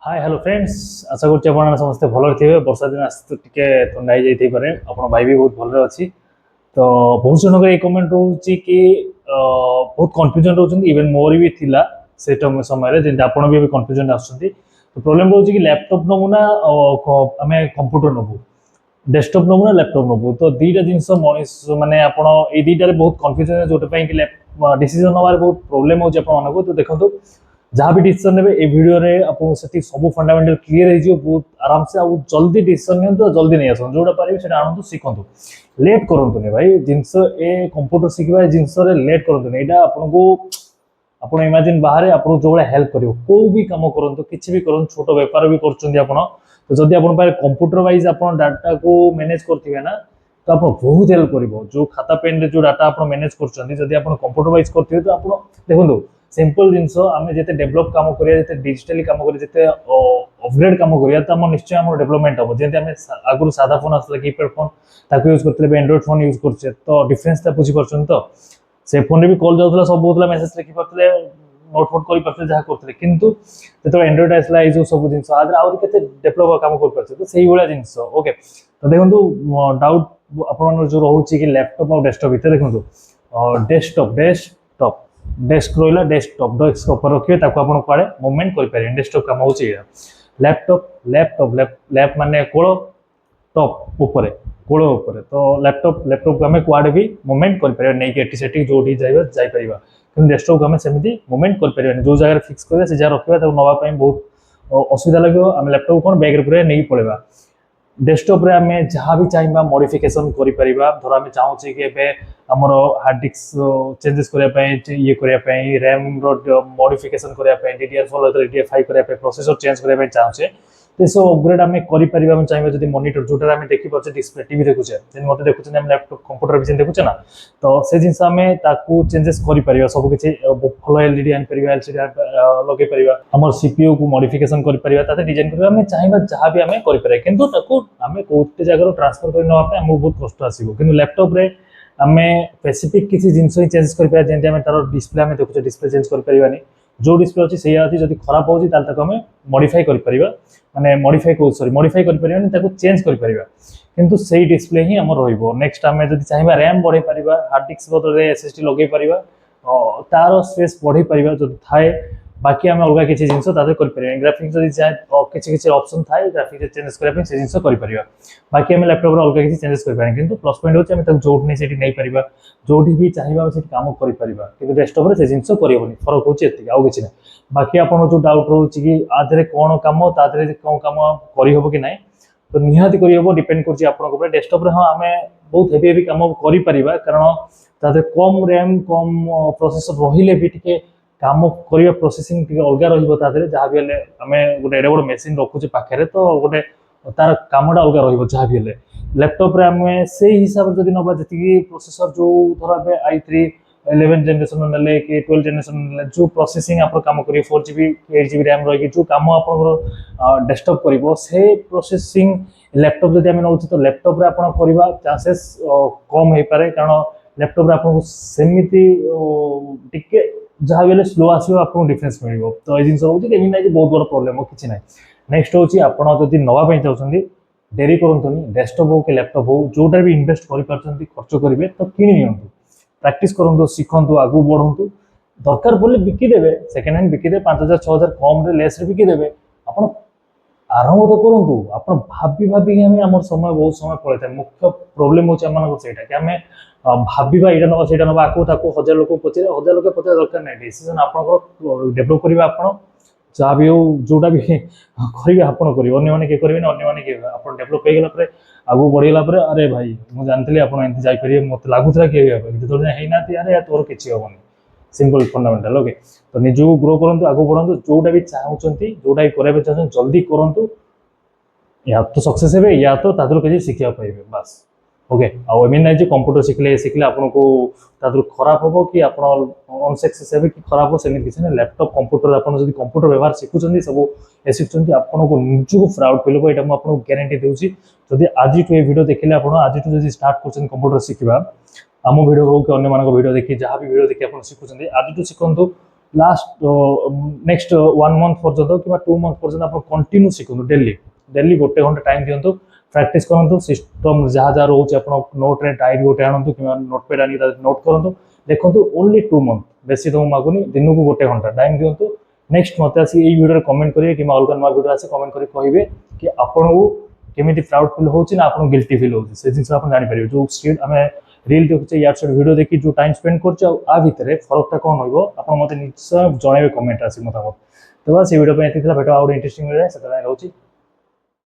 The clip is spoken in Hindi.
Hi hello friends. आशा करछि आपण समस्त भलो थिबे। वर्षा दिन आसी तो टिके ठंडा हो जाई पारे। आपण भाई भी बहुत भलो अछि। तो बहुत जनक ए कमेंट होउछि कि बहुत कंफ्यूजन रहउछन। इवन मोर भी थिला से समय रे जे आपण भी कंफ्यूजन आछुंती। तो प्रॉब्लम रहउछि कि लैपटॉप नमुना हमें कंप्यूटर नबु डेस्कटॉप नबु ना लैपटॉप नबु। तो दीटा जिंस मनीष माने आपण ए दीटा रे बहुत कंफ्यूजन जोटे पई कि डिसीजन नबार बहुत प्रॉब्लम होउछि आपण मानको। तो देखंतु जहाँ भी डिसीजन ने भिडियो आपको सब फंडामेंटल क्लीयर हो बहुत आराम से आउ जल्दी डिसीजन नि जल्दी नहीं आसन जोटा पारे से आणु शिखु लेट करंतुनी भाई जिनस a computer Shikha genus late करंतुनी एटा आपको आप इमेजिन बाहर आपको जो भाई हेल्प करो को भी कम करूँ किसी भी करूँ छोट बेपार भी कर तो जदि आप कंप्यूटर वाइज आप डाटा को मैनेज करेंगे ना तो आप बहुत हेल्प कर जो खाता पेन रे जो डाटा आप मैनेज कर कंप्यूटर वाइज करेंगे तो आप देखो सिंपल जिनस आम जिते डेभलप कम करिया डिजिटली कम करिया अपग्रेड कम करिया तो हम निश्चय हम डेभलपमेंट हम जमी आम आगुरी सादा फोन आसला कीपैड फोन ताको यूज करते एंड्रॉइड फोन यूज करछे तो डिफरेंस बुझी पार्छन। तो से फोन रे भी कॉल जाउतला सब होतला मेसेज लिखि पारथले नोट फोट करि पारथले जहा करथले किंतु जेतो एंड्रॉइड आसला ए जो सब जिंस आदर आउर केते डेभलप काम कर पारछे तो सेही भलिया जिंस ओके। तो देखंतु डाउट आपन जो रहउची कि लैपटॉप और डेस्कटॉप भीतर देखंतु डेस्कटॉप डेस्क रहा डेस्कटॉप रखिए आप मुवमेंट करें डेस्कटॉप कम हो लैपटॉप लैपटॉप लैप माने कोल टॉप ऊपर कोल ऊपर तो लैपटॉप को आम कुआडे भी मुवमेंट कर नहीं जो जापर कि डेस्कटॉप को आम सेमती मुवमेंट कर जो जगह फिक्स करा से जगह रखा नापी बहुत असुविधा लगे आम लैपटॉप कौन बैग पूरा नहीं पड़ेगा डेस्कटॉप रे आम जहाँ भी चाहिए मॉडिफिकेशन करें धर आम चाहूँ कि आमर हार्ड डिस्क चेंजेस करने ये करने रैम मॉडिफिकेशन करने DDR4 DDR5 करने प्रोसेसर चेंज करने चाहूँचे तो सब अपग्रेड आम करें चाहिए जब मॉनिटर जोटा आम देखिपे डिस्प्ले टीवी देखुचे मत देखुचे लैपटॉप कंप्यूटर भी देखुचे ना तो से जिन आम चेंजेस करें सब किसी भल एलईडी आनीपर एलसीडी लगे पार आम सीपीयू को मॉडिफिकेशन करें डिजाइन करें चाहिए जहाँ भी आम करें कितु आम कौटे जगह ट्रांसफर करने आमको बहुत कष्ट आसो कि लैपटॉप रे आम स्पेसिफिक किसी जिनस ही चेंज करें जमी तार डिस्प्ले आम देखुचे डिस्प्ले चेंज करें जो डिस्प्ले अच्छी से अच्छी जब खराब होमें मॉडिफाई करें माने मॉडिफाई कर चेंज करें किंतु से डिस्प्ले ही आम नेक्स्ट आम जब चाहिए रैम बढ़े पार हार्ड डिस्क बदल SSD लगे पार तार स्पेस बढ़े पार जो थाए बाकी आम अलग किसी जिन करें ग्राफिक्स जब किसी ऑप्शन थाए ग्राफिक्स चेंजेस करने से जिन करें बाकी आम लैपटॉप अलग किसी चेंजेस करें कि प्लस पॉइंट होती जो नहीं पार जो भी चाहिए से कम कर डेस्कटॉप से जिन करहबनी फरक होती आउ कि ना बाकी आप जो डाउट रोचे कि आधे कौन कम ताधे कौन कम करहब कि ना तो निहाती करहब डिपेंड कर डेस्कटॉप हाँ आम बहुत हेवी हेवी कम कर कारण तादे कम रैम कम प्रोसेसर रही भी टे काम करवा प्रोसेसिंग टे अलग रही जहाँ भी आम गोटे एडे बड़ मेसीन रखुचे पाखे तो गोटे तार कमटा अलग रहा भी लैपटॉप रे आम से हिसाब से जब ना जी प्रोसेसर जो धर i3 11 जेनरेशन ने कि 12 जेनरेशन जो प्रोसेसिंग आप कम करेंगे 4GB 8GB रैम रही जो कम आप डेस्कटॉप कर से प्रोसेसिंग लैपटॉप जब आम नौ तो लैपटॉप रे आप करवा चांसेस कम हो पारे कारण लैपटॉप रे आपको सेमती टिके जहाँ भी स्लो आसो आपको डिफरेंस मिल तो ये जिन होती ना बहुत बड़ा प्रोब्लेम किसी ना नेक्स्ट हूँ आप नापी चाहते डेरी करूँ डेस्कटॉप हो कि लैपटॉप हो जोटा भी इन्वेस्ट कर खर्च करेंगे तो किणी प्रैक्टिस करूँ शिखु आगू बढ़ू दरकार पड़े बिकिदेवे सेकेंड हैंड बिकिदे 5000 6000 कम लेस बिकिदेवे आप आरंभ तो करूँ आप भाभी भाभी आम समय बहुत समय पड़े था मुख्य प्रोब्लेम होता कि आम भाविबा यहाँ नवा से नवा आपको 1000 लोक पचारे 1000 लोक पचार दरकार ना डिसीजन आप डेभलप करेंगे आप जहाँ भी हो जोटा भी करेंगे आप करेंगे किए करेंगे अन्य किए आप डेभलप होगा आगू बढ़ेगा अरे भाई मुझे जानती आप जापर मत लगुला किए जो ना अरे तोर किसी हेनी सिंपल फंडामेंटाल ओके। तो निजको ग्रो करूँ आगू बढ़ू जोटा भी चाहते जोटा भी कराया चाहते जल्दी करूँ या तो सक्सेस हे या तो तादर किसी शिखा पाइबे बस ओके। आमीन ना कंप्यूटर शिखले शिखले आपको तादर खराब हम कि आप अनसक्सेस हे कि खराब हो सेम किसी ना लैपटॉप कंप्यूटर आप कंप्यूटर व्यवहार शिखुं सब ए शिखुं आपको निजक प्राउड फिल हो यहाँ आपको ग्यारंटी दूसरी जब आज ये वीडियो देखिले आप आज जब स्टार्ट कर कंप्यूटर शिखा आम वीडियो हो कि अन्य भिडियो देखिए जहाँ भी वीडियो देखिए आप शिखुं आज शिखु ଲାଷ୍ଟ ନେକ୍ସଟ 1 ମନ୍ଥ ପର୍ଯ୍ୟନ୍ତ କିମ୍ବା 2 ମନ୍ଥ ପର୍ଯ୍ୟନ୍ତ ଆପଣ କଣ୍ଟିନ୍ୟୁ ଶିଖନ୍ତୁ ଡେଲି ଡେଲି 1 ଘଣ୍ଟା ଟାଇମ୍ ଦିଅନ୍ତୁ ପ୍ରାକ୍ଟିସ୍ କରନ୍ତୁ ସିଷ୍ଟମ୍ ଯାହା ଯାହା ରହୁଛି ଆପଣ ନୋଟ୍ରେ ଡାଏରୀ ଗୋଟେ ଆଣନ୍ତୁ କିମ୍ବା ନୋଟପ୍ୟାଡ୍ ଆଣିକି ନୋଟ୍ କରନ୍ତୁ ଦେଖନ୍ତୁ ଓନ୍ଲି 2 ମନ୍ଥ ବେଶୀ ତ ମୁଁ ମାଗୁନି ଦିନକୁ 1 ଘଣ୍ଟା ଟାଇମ୍ ଦିଅନ୍ତୁ ନେକ୍ସଟ ମୋତେ ଆସି ଏଇ ଭିଡ଼ିଓରେ କମେଣ୍ଟ କରିବେ କିମ୍ବା ଅଲଗା ନୂଆ ଭିଡ଼ିଓ ଆସି କମେଣ୍ଟ କରି କହିବେ କି ଆପଣଙ୍କୁ କେମିତି ପ୍ରାଉଡ୍ ଫିଲ୍ ହେଉଛି ନା ଆପଣଙ୍କୁ ଗିଲ୍ଟି ଫିଲ୍ ହେଉଛି ସେ ଜିନିଷ ଆପଣ ଜାଣିପାରିବେ ଯେଉଁ ସ୍କିଲ୍ ଆମେ ରିଲ୍ ଦେଖୁଛେ ୟାର ସାଇଡ୍ ଭିଡ଼ିଓ ଦେଖି ଯେଉଁ ଟାଇମ୍ ସ୍ପେଣ୍ଡ କରୁଛେ ଆଉ ଆ ଭିତରେ ଫରକଟା କ'ଣ ରହିବ ଆପଣ ମୋତେ ନିଶ୍ଚୟ ଜଣାଇବେ କମେଣ୍ଟ ଆସି ମତାମତ ତ ବାସ୍ এই ଭିଡ଼ିଓ ପାଇଁ ଏତିକି ଥିଲା ଭେଟ ଆଉ ଗୋଟେ ଇଣ୍ଟରେଷ୍ଟିଂ ଭିଡ଼ିଓରେ ସେତେବେଳେ ରହୁଛି